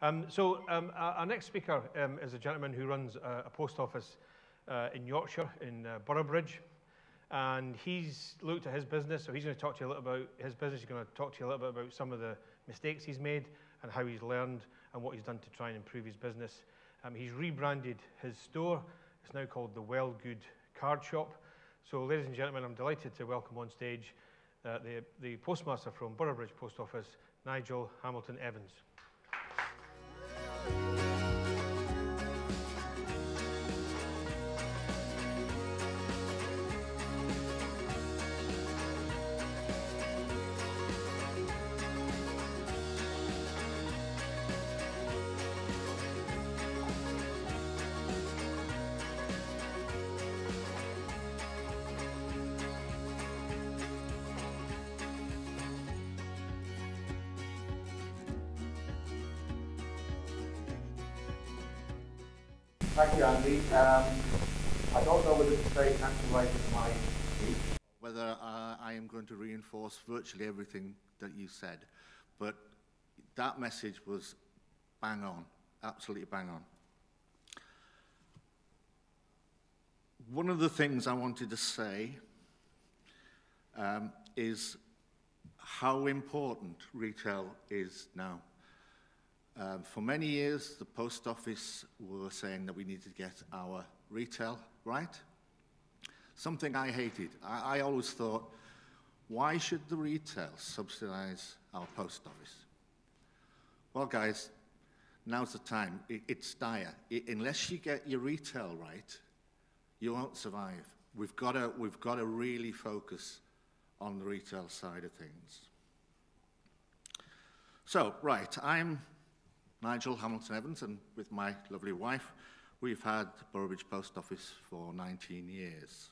Our next speaker is a gentleman who runs a post office in Yorkshire, in Boroughbridge. And he's looked at his business, so he's going to talk to you a little about his business. He's going to talk to you a little bit about some of the mistakes he's made and how he's learned and what he's done to try and improve his business. He's rebranded his store. It's now called the Well Good Card Shop. So, ladies and gentlemen, I'm delighted to welcome on stage the postmaster from Boroughbridge Post Office, Nigel Hamilton-Evans. Thank you, Andy. I don't know whether to say activated my speech. Whether I am going to reinforce virtually everything that you said, but that message was bang on, absolutely bang on. One of the things I wanted to say is how important retail is now. For many years, the post office were saying that we needed to get our retail right. Something I hated. I always thought, why should the retail subsidize our post office? Well, guys, now's the time. It's dire. Unless you get your retail right, you won't survive. We've got to really focus on the retail side of things. So, right, I'm Nigel Hamilton-Evans, and with my lovely wife, we've had Boroughbridge Post Office for 19 years.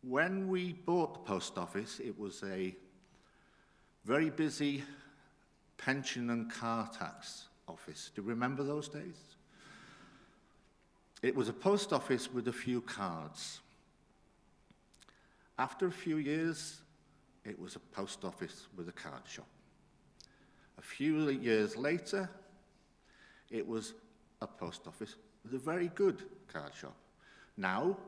When we bought the post office, it was a very busy pension and car tax office. Do you remember those days? It was a post office with a few cards. After a few years, it was a post office with a card shop. A few years later, it was a post office with a very good card shop. Now,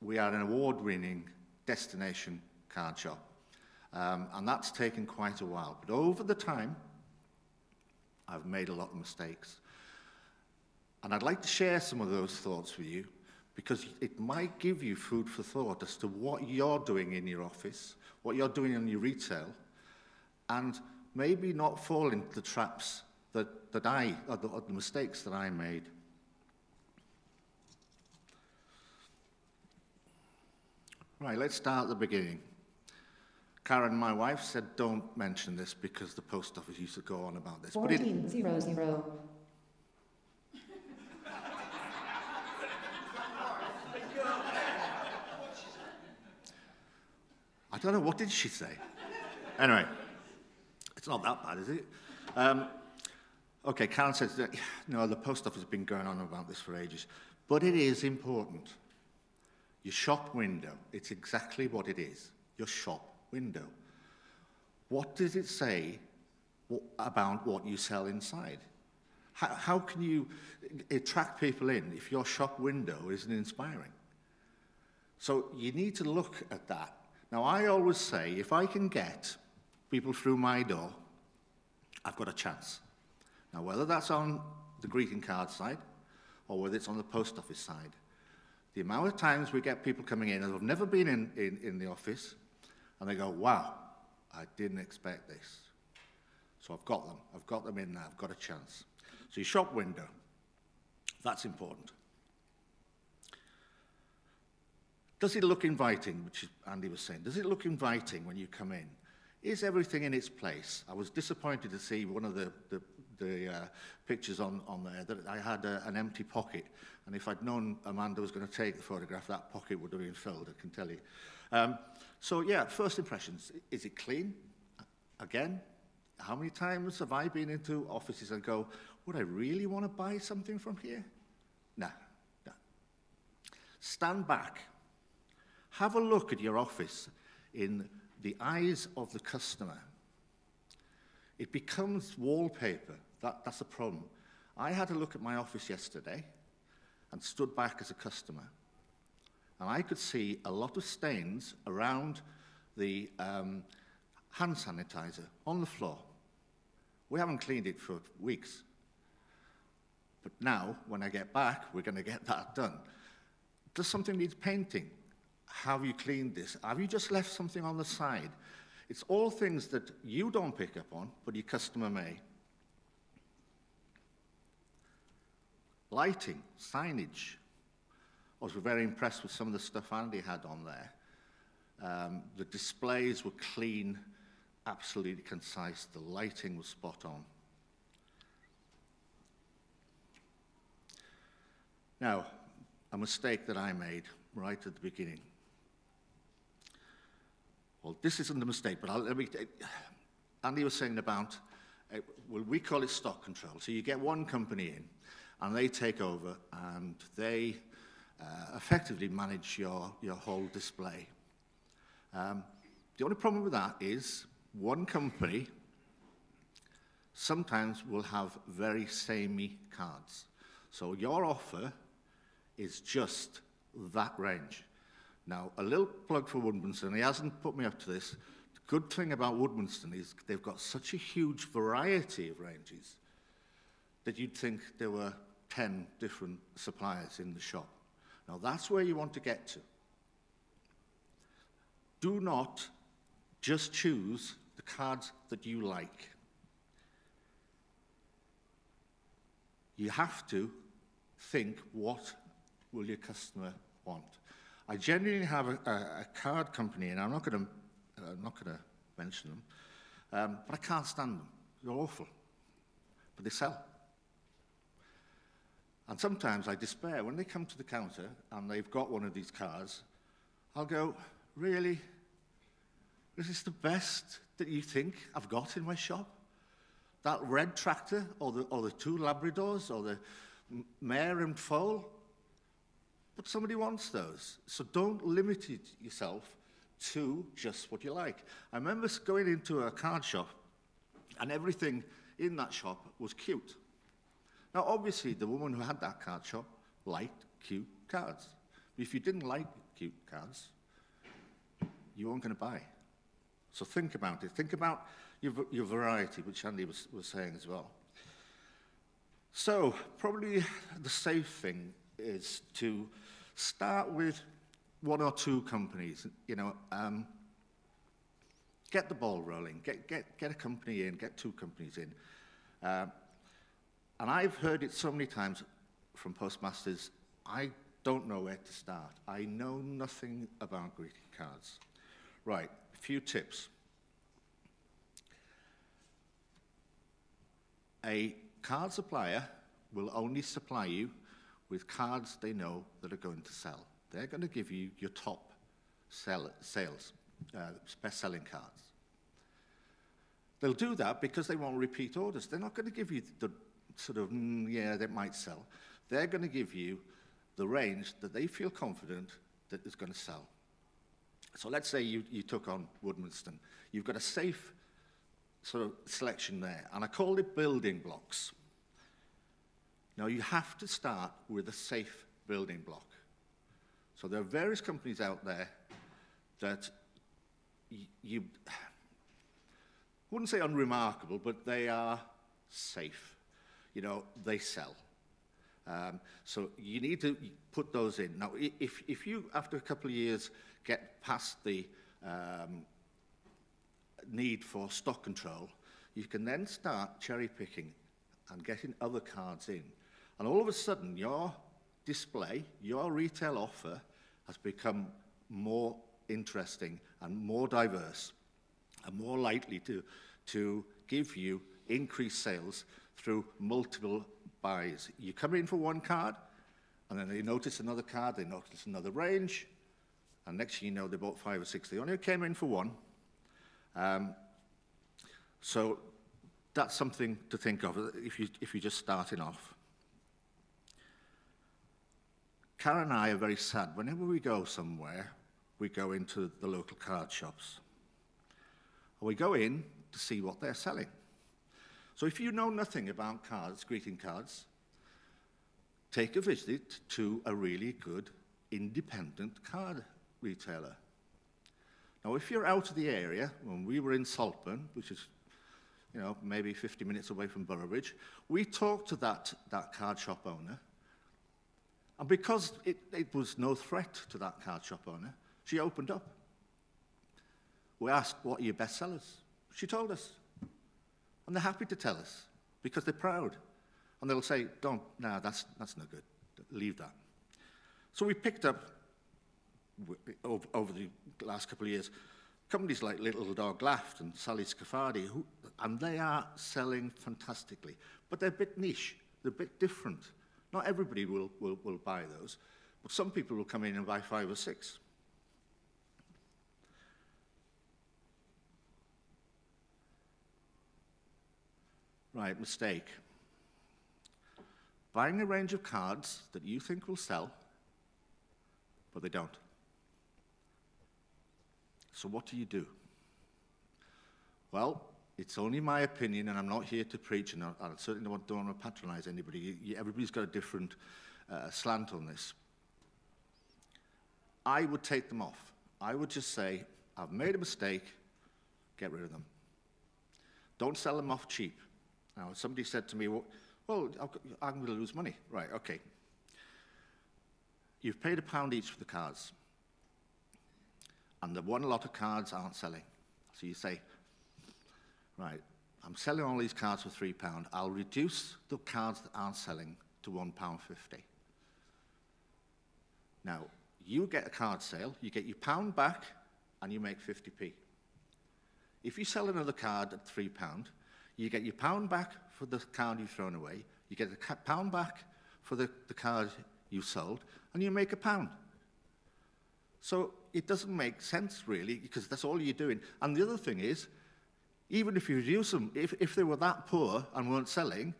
we are an award-winning destination card shop, and that's taken quite a while. But over the time, I've made a lot of mistakes. And I'd like to share some of those thoughts with you, because it might give you food for thought as to what you're doing in your office, what you're doing in your retail, and maybe not fall into the traps or the mistakes that I made. Right, let's start at the beginning. Karen, my wife, said don't mention this because the post office used to go on about this. 1400. I don't know, what did she say? Anyway. It's not that bad, is it? Okay, Karen says that, no, the post office has been going on about this for ages. But it is important. Your shop window, it's exactly what it is. Your shop window. What does it say about what you sell inside? How can you attract people in if your shop window isn't inspiring? So you need to look at that. Now, I always say, if I can get people through my door, I've got a chance. Now, whether that's on the greeting card side or whether it's on the post office side, the amount of times we get people coming in and have never been in the office, and they go, wow, I didn't expect this. So I've got them in there, I've got a chance. So your shop window, that's important. Does it look inviting, which Andy was saying? Does it look inviting when you come in? Is everything in its place? I was disappointed to see one of the pictures on there that I had an empty pocket, and if I'd known Amanda was going to take the photograph, that pocket would have been filled, I can tell you. So yeah, first impressions. Is it clean? Again, how many times have I been into offices and go, would I really want to buy something from here? No. Stand back. Have a look at your office in the eyes of the customer. It becomes wallpaper. That's the problem. I had a look at my office yesterday and stood back as a customer, and I could see a lot of stains around the hand sanitizer on the floor. We haven't cleaned it for weeks. But now, when I get back, we're going to get that done. Does something need painting? Have you cleaned this? Have you just left something on the side? It's all things that you don't pick up on, but your customer may. Lighting, signage. I was very impressed with some of the stuff Andy had on there. The displays were clean, absolutely concise. The lighting was spot on. Now, a mistake that I made right at the beginning. Well, this isn't a mistake, but Andy was saying about, well, we call it stock control. So you get one company in, and they take over, and they effectively manage your whole display. The only problem with that is one company sometimes will have very samey cards. So your offer is just that range. Now, a little plug for Woodmanston. He hasn't put me up to this. The good thing about Woodmanston is they've got such a huge variety of ranges that you'd think there were 10 different suppliers in the shop. Now, that's where you want to get to. Do not just choose the cards that you like. You have to think, what will your customer want? I genuinely have a card company, and I'm not going to mention them, but I can't stand them. They're awful, but they sell. And sometimes I despair. When they come to the counter and they've got one of these cards, I'll go, really? Is this the best that you think I've got in my shop? That red tractor, or the two Labradors, or the mare and foal? But somebody wants those. So don't limit yourself to just what you like. I remember going into a card shop, and everything in that shop was cute. Now, obviously, the woman who had that card shop liked cute cards. But if you didn't like cute cards, you weren't going to buy. So think about it. Think about your variety, which Andy was saying as well. So probably the safe thing is to start with one or two companies. Get the ball rolling. Get a company in. Get two companies in. And I've heard it so many times from postmasters, I don't know where to start. I know nothing about greeting cards. Right, a few tips. A card supplier will only supply you with cards they know that are going to sell. They're going to give you your top sales, best-selling cards. They'll do that because they want repeat orders. They're not going to give you the sort of, yeah, that might sell. They're going to give you the range that they feel confident that is going to sell. So let's say you took on Woodmanston. You've got a safe sort of selection there, and I called it building blocks. Now, you have to start with a safe building block. So there are various companies out there that you wouldn't say unremarkable, but they are safe. They sell. So you need to put those in. Now, if you, after a couple of years, get past the need for stock control, you can then start cherry picking and getting other cards in. And all of a sudden, your display, your retail offer has become more interesting and more diverse and more likely to give you increased sales through multiple buys. You come in for one card, and then they notice another card, they notice another range, and next thing you know, they bought 5 or 6. They only came in for one. So that's something to think of if you're just starting off. Karen and I are very sad. Whenever we go somewhere, we go into the local card shops. We go in to see what they're selling. So if you know nothing about cards, greeting cards, take a visit to a really good independent card retailer. Now, if you're out of the area, when we were in Saltburn, which is, you know, maybe 50 minutes away from Boroughbridge, we talked to that card shop owner, and because it was no threat to that card shop owner, she opened up. We asked, what are your best sellers? She told us. And they're happy to tell us, because they're proud. And they'll say, no, that's no good. Leave that. So we picked up, over the last couple of years, companies like Little Dog Laughed and Sally Scaffardi, and they are selling fantastically. But they're a bit niche. They're a bit different. Not everybody will buy those, but some people will come in and buy 5 or 6. Right, mistake. Buying a range of cards that you think will sell, but they don't. So what do? Well, it's only my opinion, and I'm not here to preach, and I certainly don't want to patronize anybody. Everybody's got a different slant on this. I would take them off. I would just say, I've made a mistake, get rid of them. Don't sell them off cheap. Now, somebody said to me, well, I'm going to lose money. Right, okay. You've paid £1 each for the cards, and the one lot of cards aren't selling. So you say, right, I'm selling all these cards for £3. I'll reduce the cards that aren't selling to £1.50. Now, you get a card sale, you get your £1 back, and you make 50p. If you sell another card at £3, you get your £1 back for the card you've thrown away, you get the £1 back for the card you sold, and you make £1. So it doesn't make sense, really, because that's all you're doing. And the other thing is, even if you reduce them, if they were that poor and weren't selling,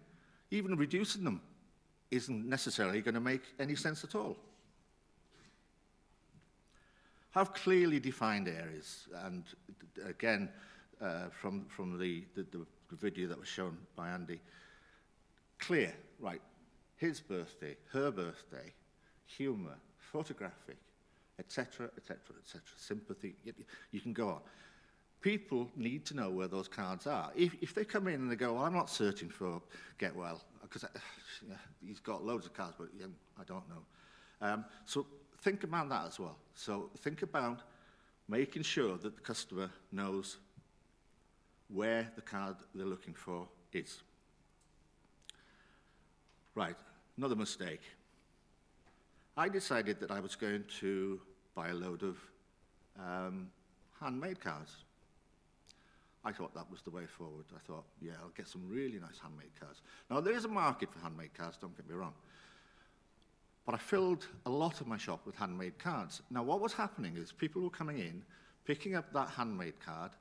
even reducing them isn't necessarily going to make any sense at all. Have clearly defined areas, and again, from the video that was shown by Andy, clear, right, his birthday, her birthday, humour, photographic, etc., etc., etc., sympathy, you can go on. People need to know where those cards are. If they come in and they go, well, I'm not searching for Get Well, because he's got loads of cards, but I don't know. So think about that as well. So think about making sure that the customer knows where the card they're looking for is. Right, another mistake. I decided that I was going to buy a load of handmade cards. I thought that was the way forward. I thought, yeah, I'll get some really nice handmade cards. Now, there is a market for handmade cards, don't get me wrong. But I filled a lot of my shop with handmade cards. Now, what was happening is people were coming in, picking up that handmade card,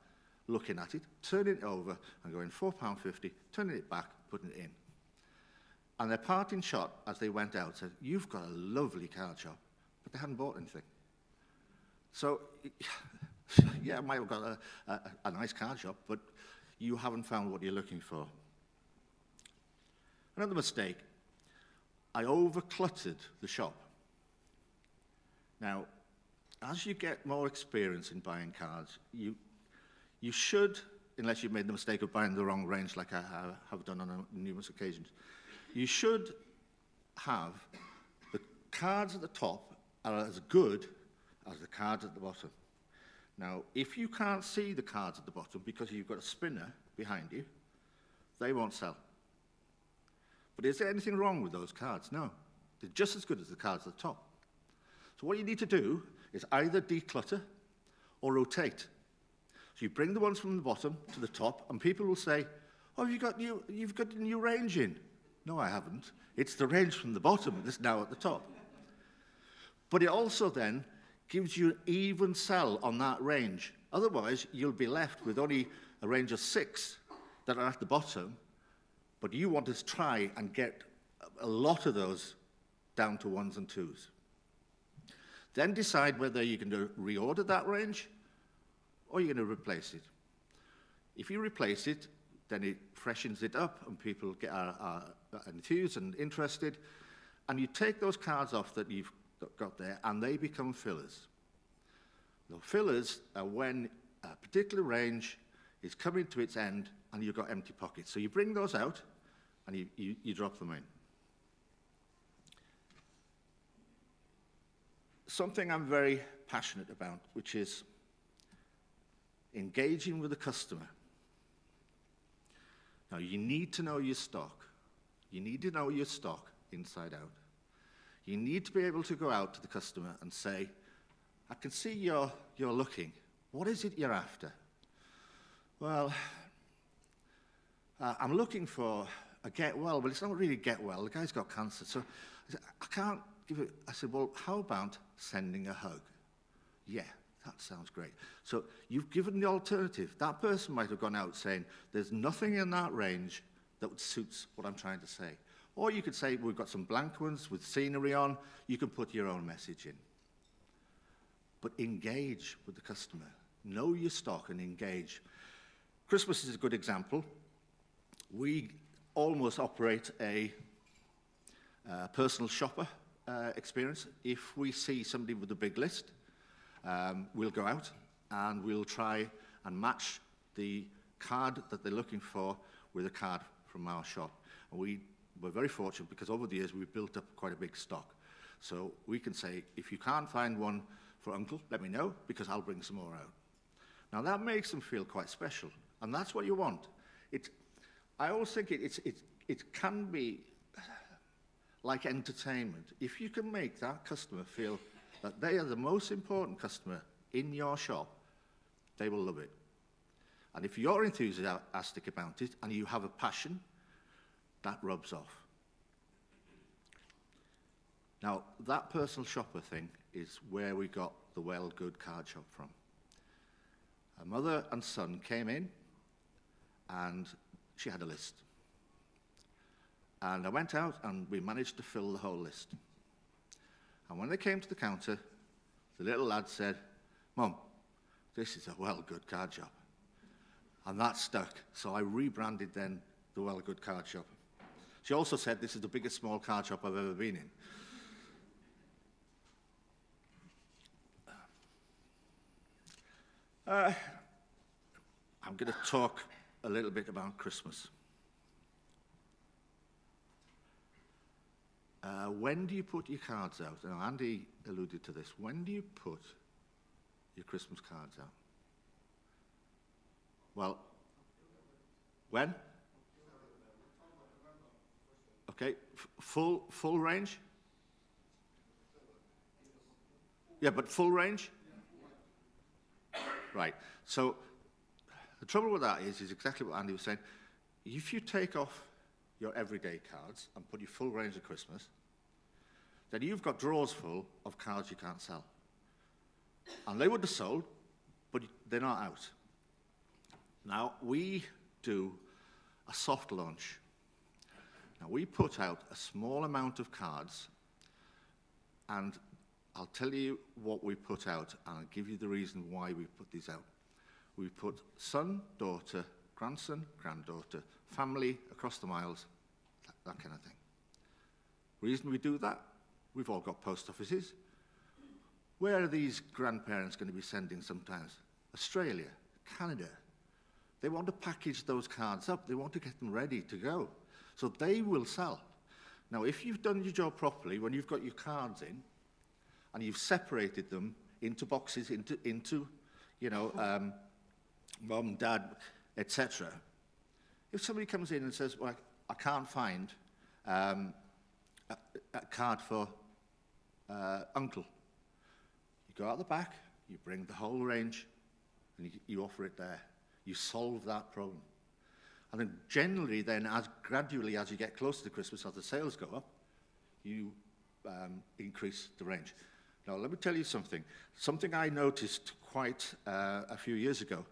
looking at it, turning it over, and going £4.50, turning it back, putting it in. And their parting shot, as they went out, said, you've got a lovely card shop, but they hadn't bought anything. So, yeah, I might have got a nice card shop, but you haven't found what you're looking for. Another mistake, I over-cluttered the shop. Now, as you get more experience in buying cards, you should, unless you've made the mistake of buying the wrong range like I have done on numerous occasions, you should have the cards at the top are as good as the cards at the bottom. Now, if you can't see the cards at the bottom because you've got a spinner behind you, they won't sell. But is there anything wrong with those cards? No. They're just as good as the cards at the top. So what you need to do is either declutter or rotate. So you bring the ones from the bottom to the top, and people will say, oh, you've got a new range in. No, I haven't. It's the range from the bottom that's now at the top. But it also then gives you an even sell on that range. Otherwise, you'll be left with only a range of 6 that are at the bottom, but you want to try and get a lot of those down to 1s and 2s. Then decide whether you're going to reorder that range or you're going to replace it. If you replace it, then it freshens it up and people are enthused and interested. And you take those cards off that you've got there and they become fillers. The fillers are when a particular range is coming to its end and you've got empty pockets. So you bring those out and you drop them in. Something I'm very passionate about, which is engaging with the customer. Now, you need to know your stock. You need to know your stock inside out. You need to be able to go out to the customer and say, I can see you're looking. What is it you're after? Well, I'm looking for a get well, but it's not really get well. The guy's got cancer, so I can't give it. I said, well, how about sending a hug? Yeah, that sounds great. So you've given the alternative. That person might have gone out saying, there's nothing in that range that suits what I'm trying to say. Or you could say, we've got some blank ones with scenery on. You can put your own message in. But engage with the customer. Know your stock and engage. Christmas is a good example. We almost operate a personal shopper experience. If we see somebody with a big list, we'll go out and we'll try and match the card that they're looking for with a card from our shop. And we're very fortunate because over the years we've built up quite a big stock. So we can say, if you can't find one for Uncle, let me know because I'll bring some more out. Now that makes them feel quite special, and that's what you want. I always think it can be like entertainment. If you can make that customer feel that they are the most important customer in your shop, they will love it. And if you're enthusiastic about it and you have a passion, that rubs off. Now, that personal shopper thing is where we got the Well Good card shop from. A mother and son came in, and she had a list. And I went out, and we managed to fill the whole list. And when they came to the counter, the little lad said, Mum, this is a Well Good card shop. And that stuck, so I rebranded then the Well Good card shop. She also said, this is the biggest small card shop I've ever been in. I'm going to talk a little bit about Christmas. When do you put your cards out? Now, Andy alluded to this. When do you put your Christmas cards out? Well, when? Okay, full range? Yeah, but full range? Right, so the trouble with that is exactly what Andy was saying. If you take off your everyday cards and put your full range of Christmas, then you've got drawers full of cards you can't sell. And they would have sold, but they're not out. Now, we do a soft launch. Now, we put out a small amount of cards, and I'll tell you what we put out, and I'll give you the reason why we put these out. We put son, daughter, grandson, granddaughter, family, across the miles, that kind of thing. Reason we do that? We've all got post offices. Where are these grandparents going to be sending sometimes? Australia, Canada. They want to package those cards up. They want to get them ready to go. So they will sell. Now, if you've done your job properly, when you've got your cards in, and you've separated them into boxes, into you know, mum, dad, etc. If somebody comes in and says, well, I can't find a card for Uncle, you go out the back, you bring the whole range, and you offer it there. You solve that problem. And then generally then, gradually as you get closer to Christmas, as the sales go up, you increase the range. Now, let me tell you something. Something I noticed quite a few years ago.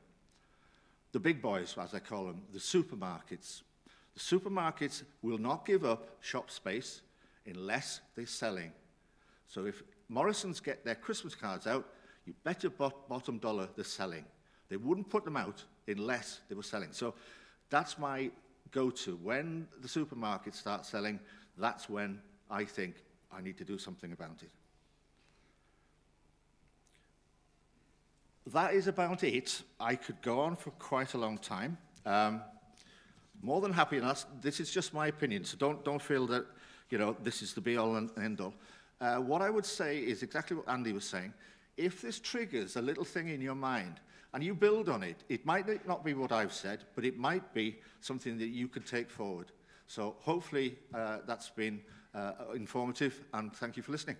The big boys, as I call them, the supermarkets. The supermarkets will not give up shop space unless they're selling. So if Morrison's get their Christmas cards out, you better bottom dollar they're selling. They wouldn't put them out unless they were selling. So That's my go-to. When the supermarkets start selling, that's when I think I need to do something about it. That is about it. I could go on for quite a long time. More than happy, and this is just my opinion, so don't feel that, you know, this is the be-all and end-all. What I would say is exactly what Andy was saying. If this triggers a little thing in your mind, and you build on it, it might not be what I've said, but it might be something that you could take forward. So hopefully that's been informative, and thank you for listening.